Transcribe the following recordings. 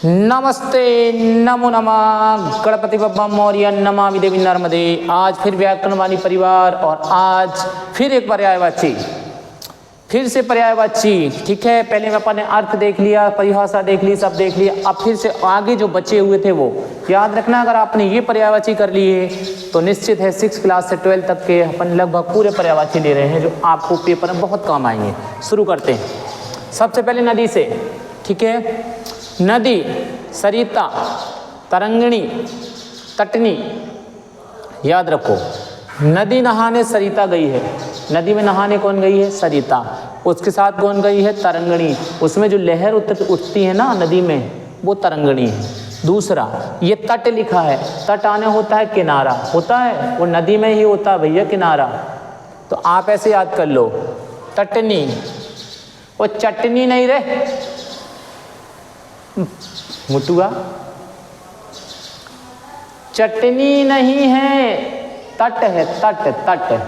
नमस्ते, नमो नमः, गणपति बप्पा मौर्य, नमामि देवी नर्मदे। आज फिर व्याकरण वाणी परिवार और आज फिर एक पर्यायवाची, फिर से पर्यायवाची। ठीक है, पहले में अपन ने अर्थ देख लिया, परिभाषा देख ली, सब देख लिया। अब फिर से आगे जो बचे हुए थे वो याद रखना। अगर आपने ये पर्यायवाची कर लिए तो निश्चित है 6 क्लास से 12 तक के अपन लगभग पूरे पर्यायवाची ले रहे हैं जो आपको पेपर में बहुत काम आएंगे। शुरू करते हैं सबसे पहले नदी से। ठीक है, नदी, सरिता, तरंगिणी, तटनी। याद रखो, नदी नहाने सरिता गई है। नदी में नहाने कौन गई है? सरिता। उसके साथ कौन गई है? तरंगिणी। उसमें जो लहर उठती है ना नदी में, वो तरंगिणी है। दूसरा, ये तट लिखा है। तट आने होता है किनारा, होता है वो नदी में ही होता है भैया किनारा। तो आप ऐसे याद कर लो, तटनी। वो चटनी नहीं रे मुटुआ, चटनी नहीं है, तट है, तट तट,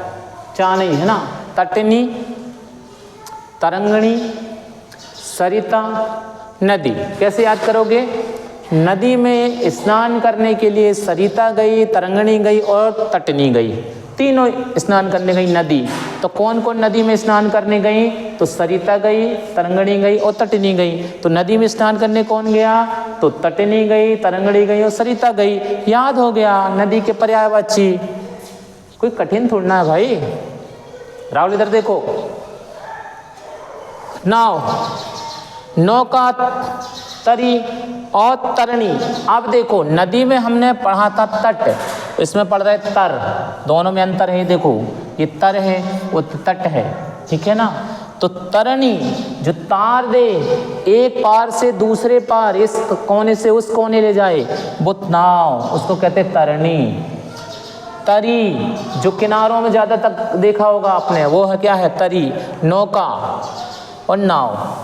चा नहीं है ना। तटनी, तरंगिणी, सरिता, नदी। कैसे याद करोगे? नदी में स्नान करने के लिए सरिता गई, तरंगिणी गई और तटनी गई। तीनों स्नान करने गई नदी। तो कौन कौन नदी में स्नान करने गई? तो सरिता गई, तरंगिणी गई और तटनी गई। तो नदी में स्नान करने कौन गया? तो तटनी गई, तरंगिणी गई और सरिता गई। याद हो गया नदी के पर्यायवाची। कोई कठिन थोड़ा है भाई। राहुल इधर देखो, नाव, नौका, तरी और तरणी। अब देखो, नदी में हमने पढ़ा था तट, इसमें पढ़ रहे तर। दोनों में अंतर है। देखो, ये तर है, वो तट है। ठीक है ना। तो तरणी जो तार दे, एक पार से दूसरे पार, इस कोने से उस कोने ले जाए, वो नाव, उसको कहते तरणी। तरी जो किनारों में ज्यादा तक देखा होगा आपने, वो है क्या है? तरी। नौका और नाव।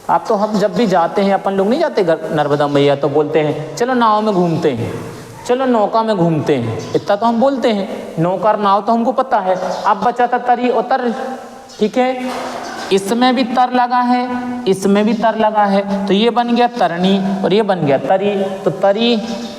आप तो हम जब भी जाते हैं, अपन लोग नहीं जाते नर्मदा मैया, तो बोलते हैं चलो नाव में घूमते हैं, चलो नौका में घूमते हैं। इतना तो हम बोलते हैं। नौका और नाव तो हमको पता है। अब बचा था तरी और तर। ठीक है, इसमें भी तर लगा है, इसमें भी तर लगा है। तो ये बन गया तरणी और ये बन गया तरी। तो तरी,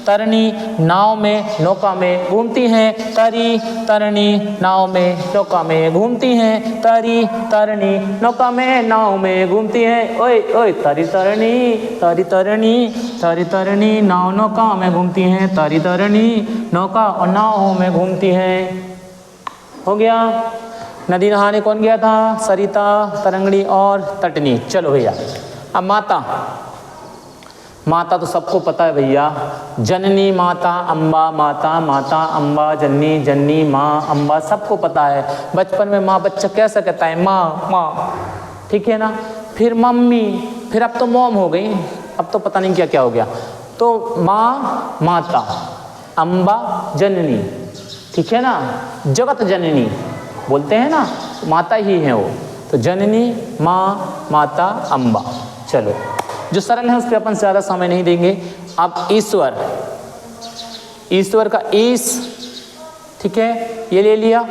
तरणी नाव में, नौका में घूमती हैं। तरी, तरणी नाव में, नौका में घूमती हैं। तरी, तरणी नौका में, नाव में घूमती हैं। ओए ओए, तरी तरणी, तरी तरणी, तरी तरणी नाव नौका में घूमती हैं। तरी तरणी नौका और नाव में घूमती हैं। हो गया। नदी नहाने कौन गया था? सरिता, तरंगिणी और तटनी। चलो भैया, अब माता। माता तो सबको पता है भैया। जननी माता, अम्बा माता, माता अम्बा, जननी जननी, माँ अम्बा, सबको पता है। बचपन में माँ बच्चा कैसा कहता है? माँ माँ। ठीक है ना। फिर मम्मी, फिर अब तो मॉम हो गई, अब तो पता नहीं क्या क्या हो गया। तो माँ माता, अम्बा जननी। ठीक है ना। जगत जननी बोलते हैं ना, माता ही है वो। तो जननी, माँ, माता, अम्बा। चलो, जो सरल है उस पर अपन ज़्यादा समय नहीं देंगे। अब ईश्वर, ईश्वर का ईश। ठीक है, ये ले लिया,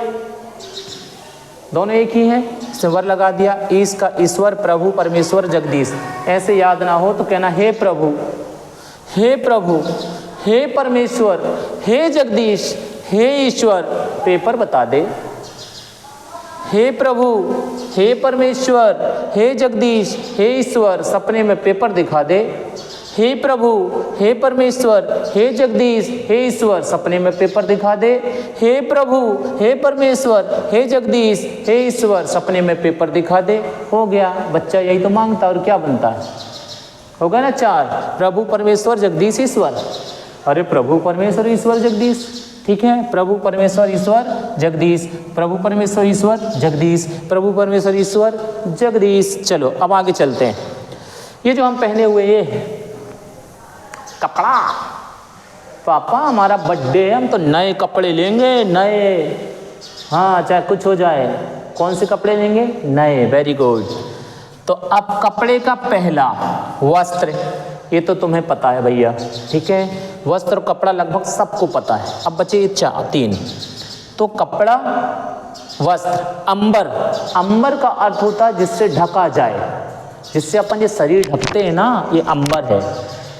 दोनों एक ही है, इसमें वर लगा दिया। ईश का ईश्वर, प्रभु, परमेश्वर, जगदीश। ऐसे याद ना हो तो कहना हे प्रभु, हे प्रभु, हे परमेश्वर, हे जगदीश, हे ईश्वर। पेपर बता दे। हे प्रभु, हे परमेश्वर, हे जगदीश, हे ईश्वर। सपने में पेपर दिखा दे। हे प्रभु, हे परमेश्वर, हे जगदीश, हे ईश्वर। सपने में पेपर दिखा दे। हे प्रभु, हे परमेश्वर, हे जगदीश, हे ईश्वर। सपने में पेपर दिखा दे। हो गया। बच्चा यही तो मांगता और क्या बनता है? होगा ना 4, प्रभु, परमेश्वर, जगदीश, ईश्वर। अरे प्रभु, परमेश्वर, ईश्वर, जगदीश। ठीक है, प्रभु, परमेश्वर, ईश्वर, जगदीश। प्रभु, परमेश्वर, ईश्वर, जगदीश। प्रभु, परमेश्वर, ईश्वर, जगदीश। चलो अब आगे चलते हैं। ये जो हम पहने हुए ये कपड़ा, पापा हमारा बर्थडे है, हम तो नए कपड़े लेंगे, नए। हाँ, चाहे कुछ हो जाए। कौन से कपड़े लेंगे? नए। Very good. तो अब कपड़े का पहला वस्त्र, ये तो तुम्हें पता है भैया। ठीक है, वस्त्र और कपड़ा लगभग सबको पता है। अब बचे 3। तो कपड़ा, वस्त्र, अंबर। अंबर का अर्थ होता है जिससे ढका जाए, जिससे अपन ये शरीर ढकते हैं ना, ये अंबर है।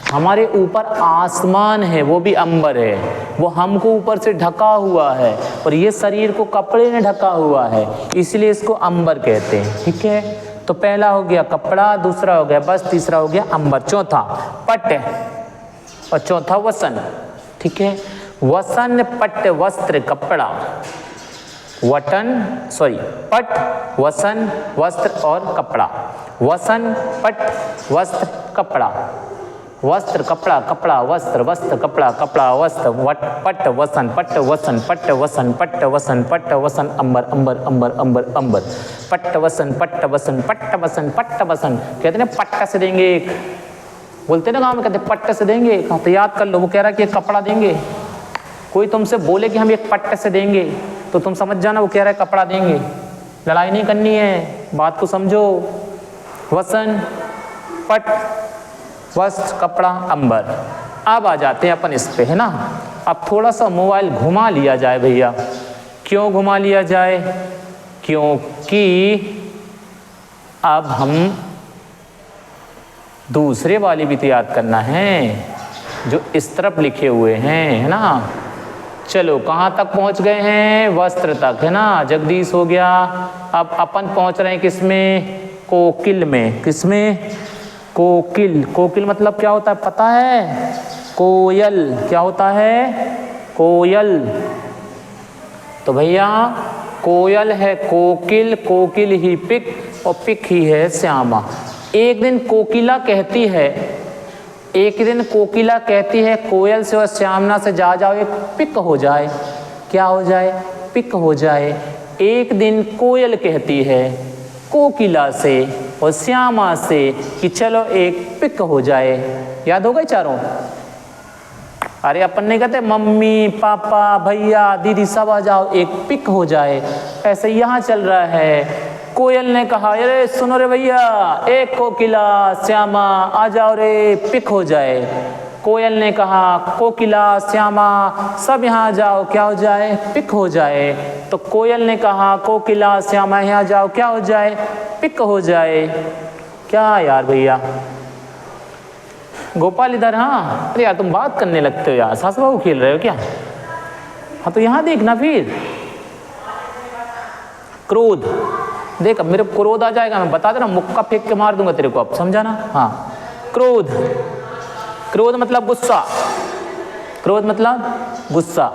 हमारे ऊपर आसमान है, वो भी अंबर है, वो हमको ऊपर से ढका हुआ है, और ये शरीर को कपड़े ने ढका हुआ है, इसलिए इसको अंबर कहते हैं। ठीक है, तो पहला हो गया कपड़ा, दूसरा हो गया बस, तीसरा हो गया अंबर, चौथा पट और चौथा वसन। ठीक है, वसन पट वस्त्र कपड़ा, पट वसन वस्त्र और कपड़ा, वसन पट वस्त्र कपड़ा, वस्त्र कपड़ा, कपड़ा वस्त्र, वस्त्र कपड़ा, कपड़ा वस्त्र, पट वसन, पट वसन, पट वसन, पट वसन, पट वसन, अंबर अंबर अंबर अंबर अंबर, पट वसन, पट वसन, पट वसन, पट वसन। कहते ना पट्टा से देंगे एक, बोलते ना गाँव में, कहते पट्टे से देंगे। तो याद कर लो, वो कह रहा कि एक कपड़ा देंगे। कोई तुमसे बोले कि हम एक पट्टे से देंगे तो तुम समझ जाना वो कह रहा है कपड़ा देंगे। लड़ाई नहीं करनी है, बात को समझो। वसन पट वस्त्र कपड़ा अंबर। अब आ जाते हैं अपन इस पे, है ना। अब थोड़ा सा मोबाइल घुमा लिया जाए भैया। क्यों घुमा लिया जाए? क्योंकि अब हम दूसरे वाले भी तो याद करना है जो इस तरफ लिखे हुए हैं, है ना। चलो कहाँ तक पहुँच गए हैं? वस्त्र तक, है ना। जगदीश हो गया। अब अपन पहुँच रहे हैं किसमें? कोकिल में। किसमें? कोकिल। कोकिल मतलब क्या होता है पता है? कोयल। क्या होता है? कोयल। तो भैया कोयल है कोकिल, कोकिल ही पिक और पिक ही है श्यामा। एक दिन कोकिला कहती है कोयल से और श्यामना से, जा जाओ एक पिक हो जाए। क्या हो जाए? पिक हो जाए। एक दिन कोयल कहती है कोकिला से और श्यामा से कि चलो एक पिक हो जाए। याद हो गए चारों? अरे अपन नहीं कहते मम्मी पापा भैया दीदी सब आ जाओ एक पिक हो जाए। ऐसे यहाँ चल रहा है। कोयल ने कहा अरे सुनो रे भैया, एक कोकिला श्यामा आ जाओ रे पिक हो जाए। कोयल ने कहा कोकिला श्यामा सब यहाँ आ जाओ, क्या हो जाए? पिक हो जाए। तो कोयल ने कहा कोकिला श्यामा यहाँ जाओ, क्या हो जाए? पिक हो जाए। क्या यार भैया गोपाल इधर। हाँ अरे यार तुम बात करने लगते हो यार, सास बहू खेल रहे हो क्या? हाँ तो यहाँ देखना फिर। क्रोध देख, अब मेरे को क्रोध आ जाएगा, मैं बता देना, मुक्का फेंक के मार दूंगा तेरे को, अब समझा ना। हाँ क्रोध। क्रोध मतलब गुस्सा। क्रोध मतलब गुस्सा।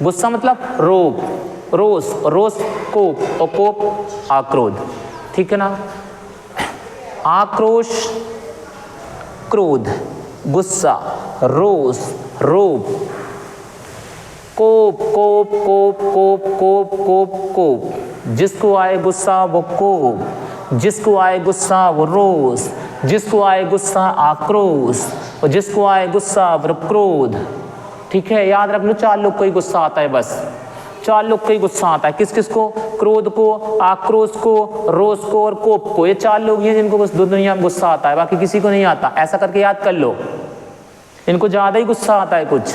गुस्सा मतलब रोब, रोष, रोष कोप और कोप आक्रोध। ठीक है ना। आक्रोश, क्रोध, गुस्सा, रोष, रोब, कोप कोप कोप कोप कोप कोप कोप। जिसको आए गुस्सा वो कोप, जिसको आए गुस्सा वो रोष, जिसको आए गुस्सा आक्रोश और जिसको आए गुस्सा वो क्रोध। ठीक है, याद रख लो, चार लोग को ही गुस्सा आता है, बस चार लोग को ही गुस्सा आता है। किस किस को? क्रोध को, आक्रोश को, रोष को और कोप को। ये चार लोग हैं जिनको दुनिया में गुस्सा आता है, बाकी किसी को नहीं आता। ऐसा करके याद कर लो, इनको ज्यादा ही गुस्सा आता है। कुछ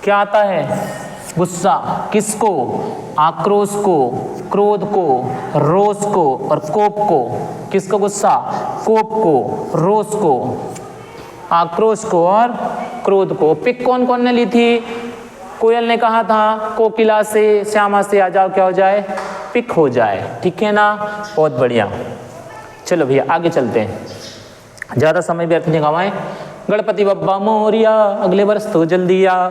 क्या आता है? गुस्सा। किसको? आक्रोश को, क्रोध को, रोष को और कोप को। किसको गुस्सा? कोप को, रोष को, आक्रोश को और क्रोध को। पिक कौन कौन ने ली थी? कोयल ने कहा था कोकिला से श्यामा से आ जाओ, क्या हो जाए? पिक हो जाए। ठीक है ना, बहुत बढ़िया। चलो भैया आगे चलते हैं, ज़्यादा समय व्यर्थ नहीं गवाएं। गणपति बप्पा मोरिया, अगले वर्ष तो जल्दी आ।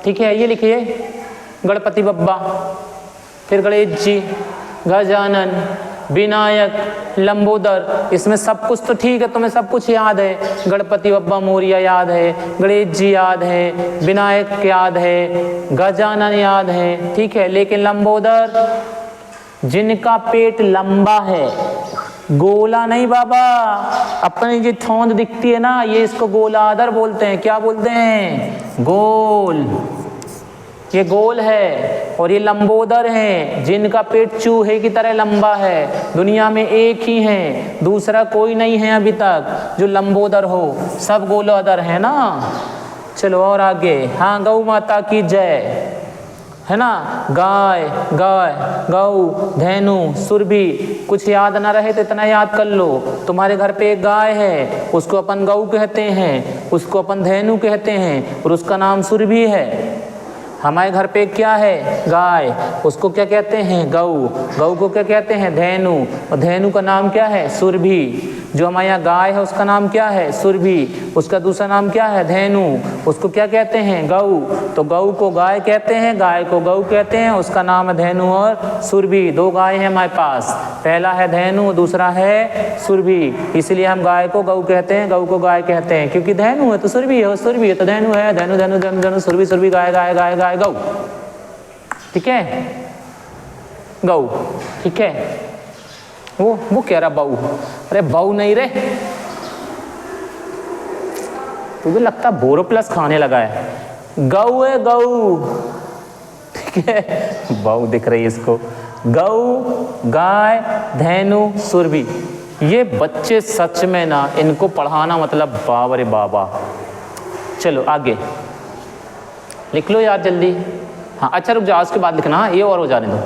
ठीक है, ये लिखिए गणपति बप्पा, फिर गणेश जी, गजानन, विनायक, लंबोदर। इसमें सब कुछ तो ठीक है, तुम्हें सब कुछ याद है। गणपति बप्पा मोरिया याद है, गणेश जी याद है, विनायक याद है, गजानन याद है। ठीक है, लेकिन लंबोदर जिनका पेट लंबा है, गोला नहीं बाबा। अपनी जो थोंद दिखती है ना, ये इसको गोलाधर बोलते हैं। क्या बोलते हैं? गोल। ये गोल है। और ये लंबोदर हैं जिनका पेट चूहे की तरह लंबा है। दुनिया में एक ही है, दूसरा कोई नहीं है अभी तक जो लंबोदर हो, सब गोलाधर है ना। चलो और आगे। हाँ, गौ माता की जय, है ना। गाय, गाय, गौ, धेनु, सुरभि। कुछ याद ना रहे तो इतना याद कर लो, तुम्हारे घर पे एक गाय है, उसको अपन गौ कहते हैं। उसको अपन धेनु कहते हैं और उसका नाम सुरभि है। हमारे घर पे क्या है? गाय, उसको क्या कहते हैं? गऊ। गऊ को क्या कहते हैं? धेनु। और धेनु का नाम क्या है? सुरभि। जो हमारे यहाँ गाय है उसका नाम क्या है? सुरभि। उसका दूसरा नाम क्या है? धेनु। उसको क्या कहते हैं? गऊ। तो गऊ को गाय कहते हैं, गाय को गऊ कहते हैं, उसका नाम है धेनु और सुरभि। दो गाय हैं हमारे पास, पहला है धेनु, दूसरा है सुरभि। इसलिए हम गाय को गऊ कहते हैं, गऊ को गाय कहते हैं, क्योंकि धेनु है तो सुरभि है, सुरभि है तो धेनु है। धेनु धेनु धेनु धेनु, सुरभि सुरभि, गाय गाय गाय गाय गऊ। ठीक है, गऊ। ठीक है, वो कह रहा बऊ। अरे बऊ नहीं रे, तुझे लगता बोरो प्लस खाने लगा है। गऊ है, गऊ। ठीक है, बऊ दिख रही है इसको। गऊ, गाय, धेनु, सुरभि। ये बच्चे सच में ना, इनको पढ़ाना मतलब बाबा रे बाबा। चलो आगे लिख लो यार जल्दी। हाँ अच्छा रुक जाओ, उसके बाद लिखना, ये और हो जाने दो।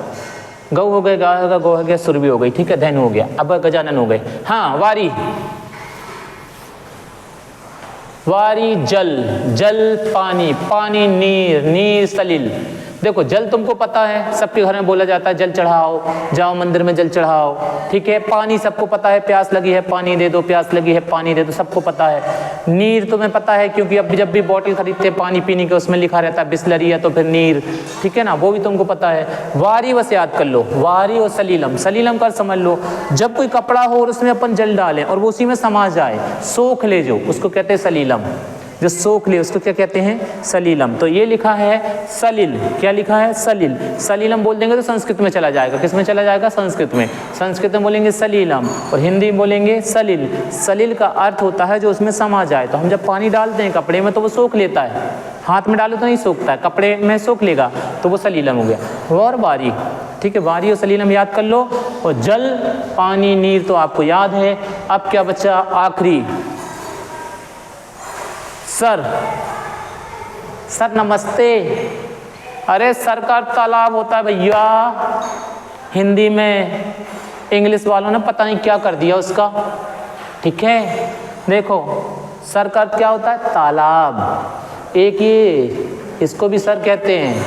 गऊ हो गए, गाय हो गया, गौ हो गया, सुरभि हो गई। ठीक है, धेनु हो गया, अब गजानन हो गए। हाँ, वारी। वारी जल, जल पानी, पानी नीर, नीर सलिल। देखो जल तुमको पता है, सबके घर में बोला जाता है जल चढ़ाओ, जाओ मंदिर में जल चढ़ाओ। ठीक है, पानी सबको पता है, प्यास लगी है पानी दे दो, प्यास लगी है पानी दे दो, सबको पता है। नीर तुम्हें पता है, क्योंकि अब जब भी बॉटल खरीदते हैं पानी पीने के, उसमें लिखा रहता है बिस्लरी है तो फिर नीर। ठीक है ना, वो भी तुमको पता है। वारी बस याद कर लो, वारी और सलीलम। सलीलम कर समझ लो, जब कोई कपड़ा हो और उसमें अपन जल डालें और वो उसी में समा जाए, सोख ले जो, उसको कहते हैं सलीलम। जो सोख ले उसको क्या कहते हैं? सलीलम। तो ये लिखा है सलिल। क्या लिखा है? सलिल। सलीलम बोल देंगे तो संस्कृत में चला जाएगा। किस में चला जाएगा? संस्कृत में। संस्कृत में बोलेंगे सलीलम और हिंदी में बोलेंगे सलिल। सलिल का अर्थ होता है जो उसमें समा जाए। तो हम जब पानी डालते हैं कपड़े में तो वो सोख लेता है, हाथ में डालो तो नहीं सोखता है, कपड़े में सोख लेगा, तो वो सलीलम हो गया। और वारी। ठीक है, वारी और सलीलम याद कर लो। और जल, पानी, नीर तो आपको याद है। अब क्या बच्चा? आखिरी सर। सर नमस्ते। अरे सर का तालाब होता है भैया, हिंदी में इंग्लिश वालों ने पता नहीं क्या कर दिया उसका। ठीक है, देखो सर का क्या होता है? तालाब। एक ये, इसको भी सर कहते हैं।